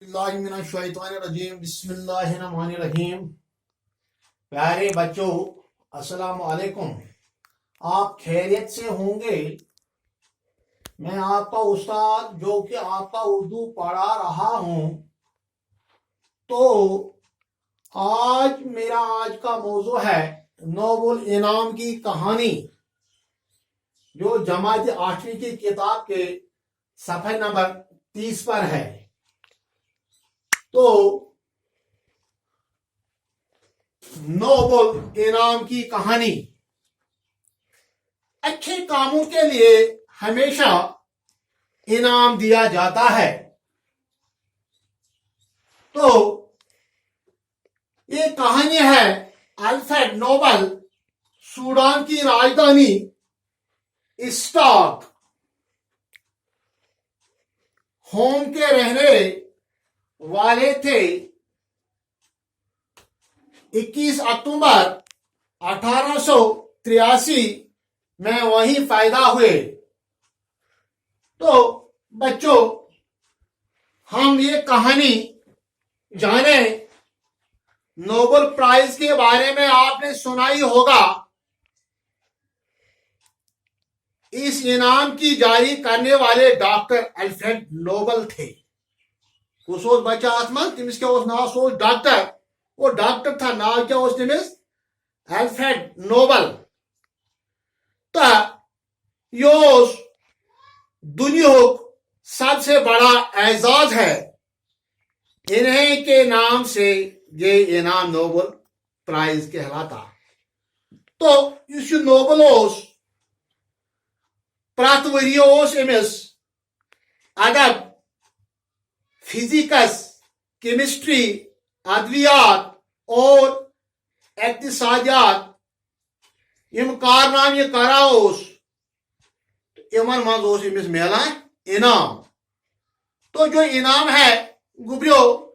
बिस्मिल्लाहिर्रहमानिर्रहीम। प्यारे बच्चों, अस्सलाम वालेकुम। आप खैरियत से होंगे। मैं आपका उस्ताद जो कि आपका उर्दू पढ़ा रहा हूं। तो आज का मौजू है नोबल इनाम की कहानी, जो जमात 8वीं की किताब के सफ़े नंबर 30 पर है। तो नोबल इनाम की कहानी। अच्छे कामों के लिए हमेशा इनाम दिया जाता है। तो ये कहानी है अल्फ्रेड नोबल, सूडान की राजधानी स्टॉक होम के रहने वाले थे। 21 अक्टूबर 1883 में वहीं पैदा हुए। तो बच्चों, हम ये कहानी जाने। नोबेल प्राइज के बारे में आपने सुना ही होगा। इस इनाम की जारी करने वाले डॉक्टर अल्फ्रेड नोबल थे। उस बच्चा आत्मा तमिस क्या नाव, सो डॉक्टर। वो डॉक्टर था, नाव क्या तमिस? Alfred Nobel. तो यो दुनिया सबसे बड़ा एजाज है। इन्हीं के नाम से ये इनाम नोबेल प्राइज कहलाता। तो इस नोबल प्रत वरियो अमिस अदब, फिजिक्स, केमिस्ट्री, अद्वियात और इक्तिसादियात यम कारनामे करा इमन मज अमिस मिलान इनाम। तो जो इनाम है गुबरियो,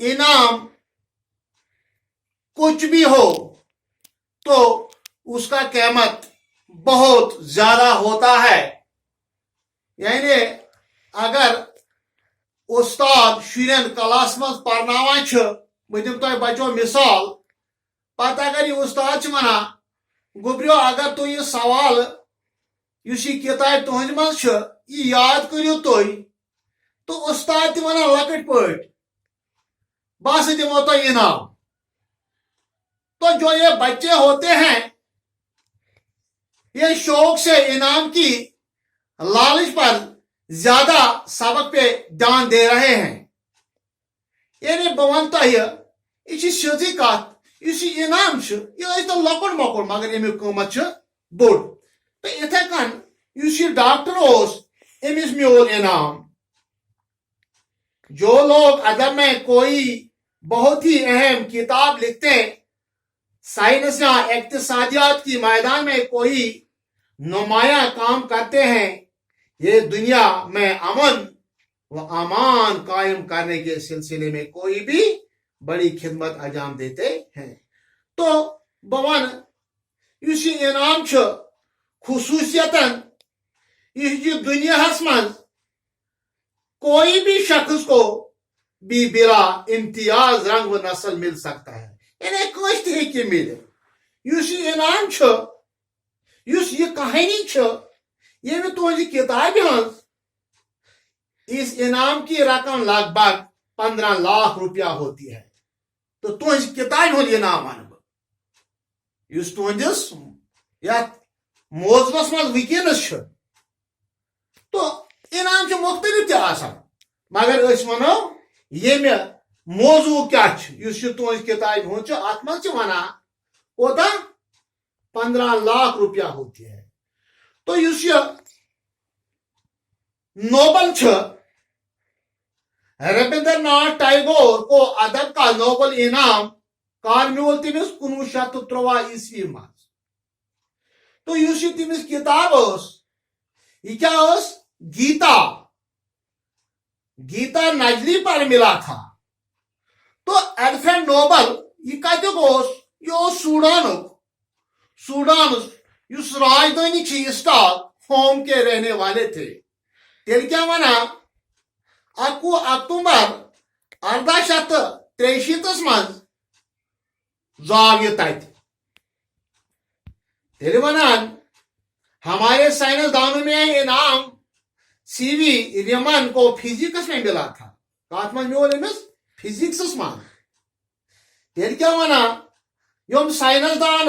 इनाम कुछ भी हो तो उसका कीमत बहुत ज्यादा होता है। यानी अगर उस्ताद शुरन क्लास मज पढ़नावान बह दिम तुम बच्चों मिसाल। पत अगर यह उस्ताद वना गुबरियो, अगर तुम यह सवाल इस किताब तुहद मज याद करो तुम, तो उस्ताद तना लकट पट बस दिमो तो इनाम। तो जो ये बच्चे होते हैं, ये शौक से इनाम की लालच पर ज्यादा सबक पे ध्यान दे रहे हैं। यानी बवन तो यह सीधी कत, इस इनाम यह तो लकुट मकुट मगर अमिक कीमत बोड़। तो इथे कन इस डॉक्टर अमिस म्योल इनाम। जो लोग अदब में कोई बहुत ही अहम किताब लिखते हैं, साइंस या इक्तिसादियात की मैदान में कोई नुमाया काम करते हैं, ये दुनिया में अमन व अमान कायम करने के सिलसिले में कोई भी बड़ी खिदमत अंजाम देते हैं। तो बवन इस इनाम खुसूसियतन इस दुनिया मज कोई भी शख्स को भी बिला इम्तियाज रंग व नस्ल मिल सकता है। यानी कस तक मिले। इस इनाम इस यह कहानी ये तुझ किताब इस इनाम की रकम लगभग 15 लाख रुपया होती है। तो तुझ किताब हो इनाम वन इस तुहस या मौजमस मज वनस। तो इनाम मुख्तलिफ तक, मगर वनो ये मौजू क्या तुझ किताब हो अत मज वना कोता 15 लाख रुपया होती है। तो इस नोबल रविंद्रनाथ टैगोर को अदब का नोबल इनाम कार मिल तमिस 1953 ईस्वी मज। तो इस तमिस किताब यह क्या गीता गीता नजली पर मिला था। तो अल्फ्रेड नोबल यह कत यह सूडान इस राजधानी स्टॉक होम के रहने वाले थे। तेल क्या वना अक्टूबर 1863 मज जाव ये तत तेरे वनान हमारे साइंसदानों में इनाम सीवी रमन को फिजिक्स में मिला था कत मन मोल अमिस फिजिक्स मन तेल क्या वना यम साइंसदान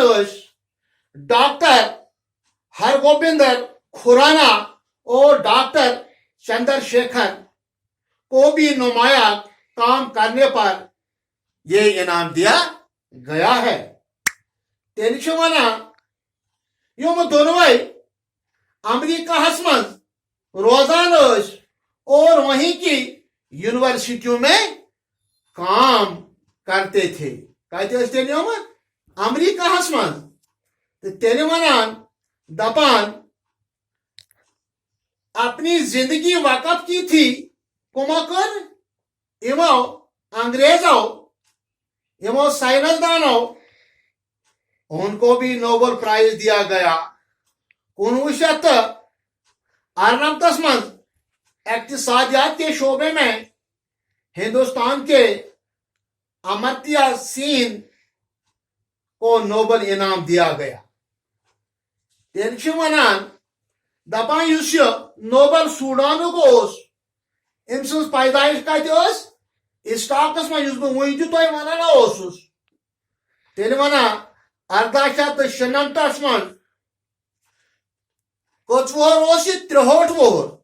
डॉक्टर हरगोबिंदर खुराना और डॉक्टर चंद्रशेखर को भी नुमाया काम करने पर यह इनाम दिया गया है तेल वना यम दोनों अमेरिका मज रोजान और वहीं की यूनिवर्सिटियों में काम करते थे कत अमेरिका मज तेल वनान दपान अपनी जिंदगी वक़्त की थी कुमो कर इमो अंग्रेजों इमो साइंसदानों उनको भी नोबेल प्राइज दिया गया 1968 मज इक्तिसादियात के शोबे में हिंदुस्तान के अमर्त्य सेन को नोबेल इनाम दिया गया तेल वनान दपान नोबेल सूडान को अम सज पैदाइश कत स्टॉकस में वही तुम वन तेल वना 1896 मज कच वोर 63 वोर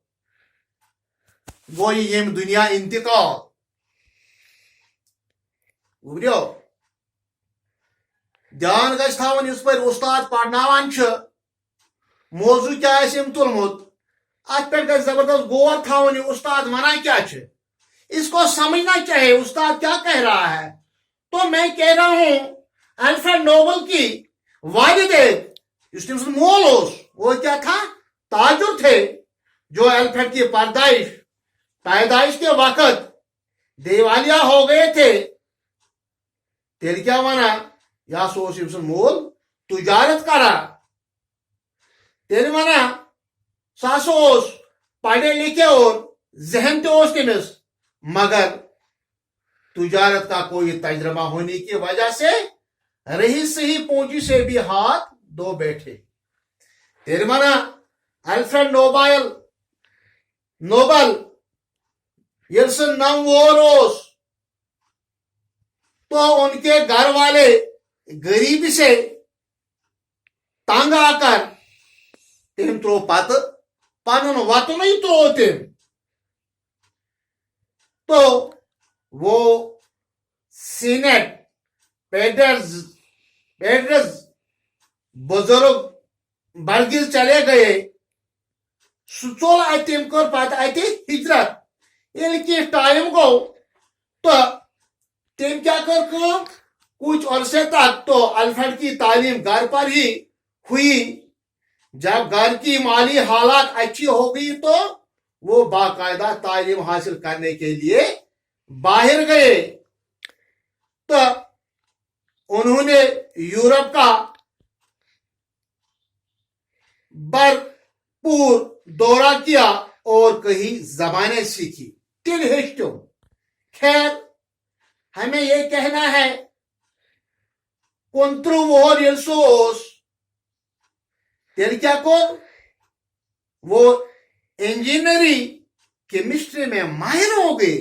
गो ये दुनिया इंतकाल उबरियो ध्यान गस थवन इस पर उस्ताद पढ़नावान मौजू क्या तुलमुत अत पे जबरदस्त गौर थवन उस्ताद वना क्या इसको समझना चाहिए उस्ताद क्या कह रहा है तो मैं कह रहा हूं अल्फ्रेड नोबेल की वालिदे मोल वो क्या था ताजुर थे जो अल्फ्रेड की पैदाइश के वक्त दिवालिया हो गए थे तेल क्या वना या मोल तुजारत करा तेल वना सस पढ़े लिखे और जहन तमिस मगर तुजारत का कोई तजर्बा होने की वजह से रही सही पूंजी से भी हाथ धो बैठे तेल वना अल्फ्रेड नोबेल ये नव वोर तो उनके घर वाले गरीबी से तंग आकर तम त्रो पत पन वतन त्रो तम तो वो सीनेट पेडर्स बुजुर्ग बलगिल चले गए सुचोल तम कर पत हिजरत ये टाइम गो तो तम क्या कर कुछ अरसे तक तो अल्फ्रेड की तालीम घर पर ही हुई जब घर की माली हालात अच्छी हो गई तो वो बाकायदा तालीम हासिल करने के लिए बाहर गए तो उन्होंने यूरोप का भरपूर दौरा किया और कई जबानें सीखी तिल हेच्चो खैर हमें ये कहना है 19 वोर तेल क्या को वो इंजीनियरिंग केमिस्ट्री में माहिर हो गए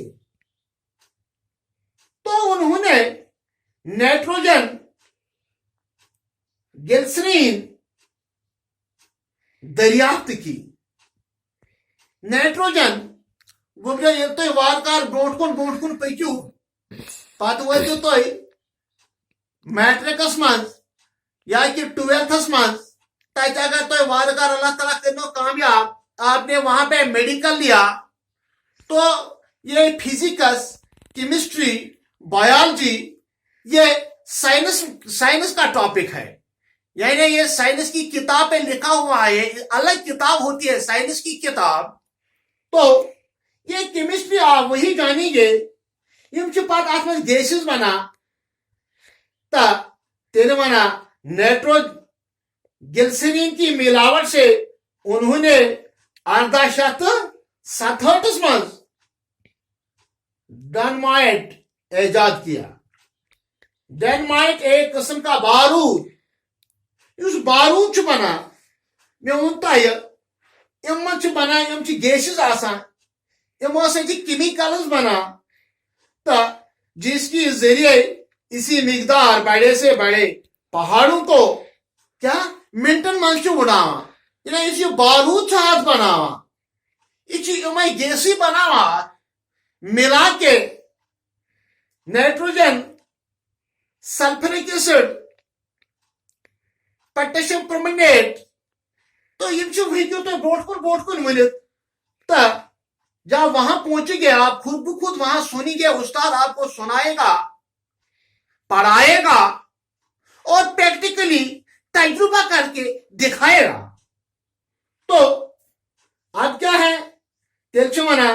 तो उन्होंने नाइट्रोजन ग्लिसरीन दरियाफ्त की नाइट्रोजन गुब्जा ये तो वारकार ब्रोट कुन पकू पत वो तो मैट्रिकस मज या कि 12th मज तक अगर तो वारकार अल्लाह ताला करनो कामयाब आपने वहां पे मेडिकल लिया तो ये फिजिक्स केमिस्ट्री बायोलॉजी ये साइंस का टॉपिक है यानी ये साइंस की किताब पे लिखा हुआ है अलग किताब होती है साइंस की किताब तो ये केमिस्ट्री आप वही जानेंगे गैसेस बना तेरे वना नाइट्रोग्लिसरीन की मिलावट से उन्होंने 1867 मज डायनामाइट ایجاد کیا. डायनामाइट ایک قسم کا بارود اس بارود چھ بنا میں ون تہ ام چھ بنا ام چھ گیسز آسان ام سے کیمیکلز بنا تو جس کی ذریعے اسی مقدار بڑے سے بڑے پہاڑوں کو کیا منٹن من چھ اڑاوان یعنی اس بارود ہاتھ بناوان یہ ام گیسی بناوان ملا کے نائٹروجن سلفرک ایسڈ پوٹیشیم پرمنگنیٹ تو یہ ہیکو تھی بروٹ کن ورت تو جب وہاں پہنچ گئے آپ خود بخود وہاں سنیں گے استاد آپ کو سنائے گا پڑھائے گا اور پریکٹیکلی تجربہ کر کے دکھائے گا. تو اب کیا ہے تیلچمنا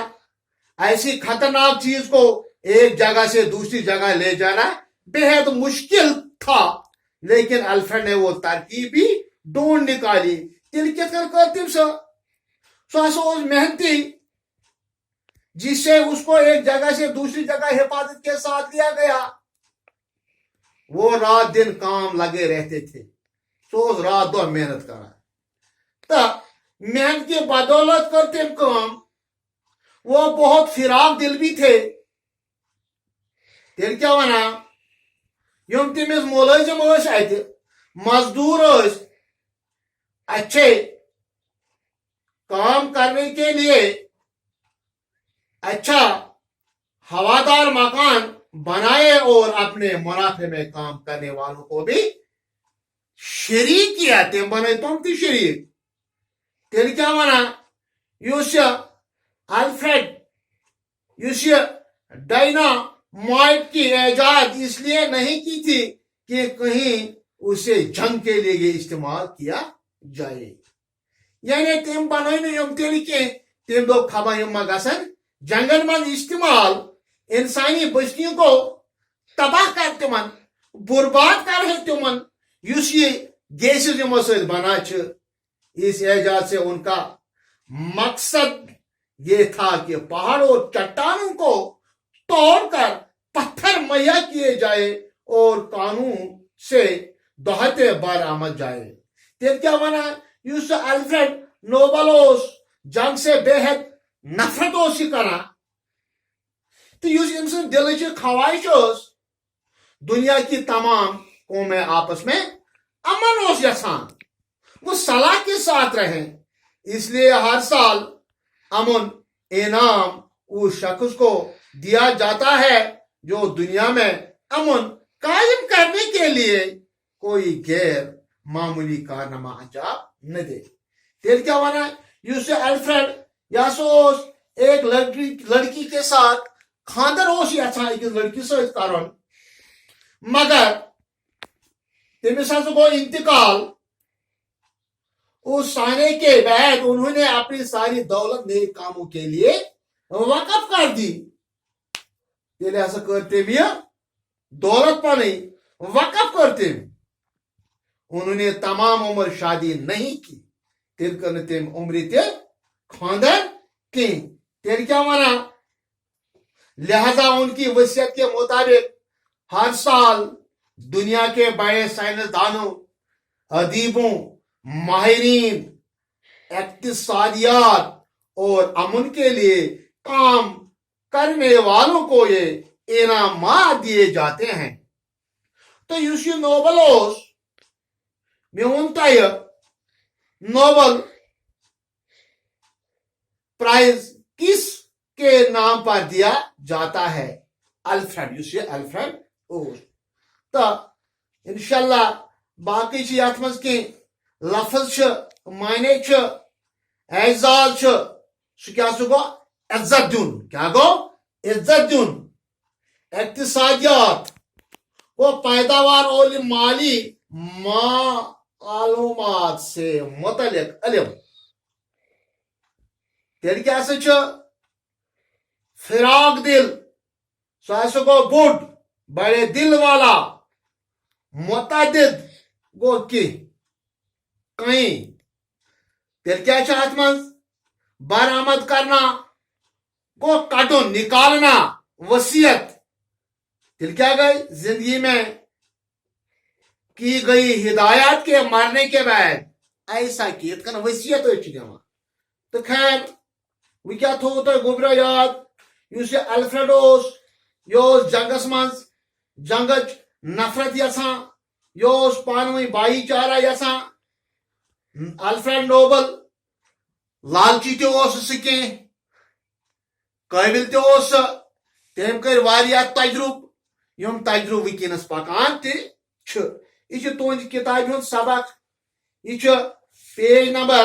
ایسی خطرناک چیز کو ایک جگہ سے دوسری جگہ لے جانا بےحد مشکل تھا لیکن الفریڈ نے وہ ترکیب بھی ڈھونڈ نکالی. تیل کت کر تم سو محنتی جس سے اس کو ایک جگہ سے دوسری جگہ حفاظت کے ساتھ لیا گیا. وہ رات دن کام لگے رہتے تھے سو رات دو محنت کرا تو محنت کی بدولت کرتے کام وہ بہت فراق دل بھی تھے. تیل کیا ونا یم تمس ملازم ات مزدور اچھے کام کرنے کے لیے اچھا ہوادار مکان بنائے اور اپنے منافع میں کام کرنے والوں کو بھی شریک کیا تم بنے تم تھی شریک. تیل کیا ونا اس الفریڈ اس ڈائنامائٹ کی ایجاد اس لیے نہیں کی تھی کہ کہیں اسے جنگ کے لیے استعمال کیا جائے. یعنی تم بنائی یم تیل کی تم دو خبر یم گسن جنگل من استعمال انسانی بستیوں کو تباہ کر تمن برباد کر تمن اس یہ گیسز یمو ست بنا اس ایجاد سے ان کا مقصد یہ تھا کہ پہاڑ اور چٹانوں کو توڑ کر پتھر مہیا کیے جائے اور قانون سے دہتے برآمد جائے. تیل کیا ونا اس الفریڈ نوبل جنگ سے بے حد نفرت کران تو ام سن دل کی خواہش دنیا کی تمام قومیں آپس میں امن یژھان وہ صلاح کے ساتھ رہیں. اس لیے ہر سال امن انعام اس شخص کو دیا جاتا ہے جو دنیا میں امن قائم کرنے کے لیے کوئی غیر معمولی کارنامہ انجام نہ دے. تیل کیا ونا اس الفریڈ یا ایک لڑکی کے ساتھ خاندر یژھان اکس لڑکی ست کرن مگر تمس گو انتقال اس سانے کے بعد انہوں نے اپنی ساری دولت نیک کاموں کے لیے وقف کر دی. تیل ہسا کر تم یہ دولت پن وقف کر تم. انہوں نے تمام عمر شادی نہیں کی تیل کر تم عمر تہ خاندر کہیں. تیل کیا ونا لہذا ان کی وصیت کے مطابق ہر سال دنیا کے بڑے سائنسدانوں ادیبوں ماہرین اقتصادیات اور امن کے لیے کام کرنے والوں کو یہ انعامات دیے جاتے ہیں. تو اس نوبل میں ونتا نوبل پرائز کس کے نام پر دیا جاتا ہے الفریڈ الفریڈ تو انشاءاللہ باقی یت مز کی لفظ معنی اعزاز سہ گو عزت دن کیا گو عزت دن اقتصادیات وہ پیداوار اور مالی معلومات سے متعلق علم. تیل کیا فراق دل سہ گو بوڑ بڑے دل والا متعدد گو کی کہیں. تیل کیا ات من برآمد کرنا گو کڑن نکالنا वसीयत तिल क्या गई जिंदगी में की गई हिदायत के मरने के बाद ऐसा की वसीयत दिवान तो खैर वह क्या थो तुम गोबरा याद उस अल्फ्रेड यह जंगस मज जंगच नफरत यसान यह पानवी भाईचारा यसान अल्फ्रेड नोबल लालची ते काबिल तम कर तजुब यम तजुब वनस पकान यह तुंद किताब हूं सबक यह पेज नंबर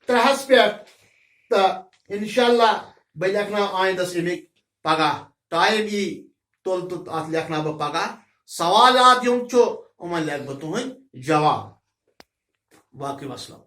3 पे तो इंशाल्लाह बह लिखना आइंदस अमिक पगह टाइम यी तुल तो अत लिखना बह पगह सवाल यम लिख बह तुहद जवाब बाकी वसलम।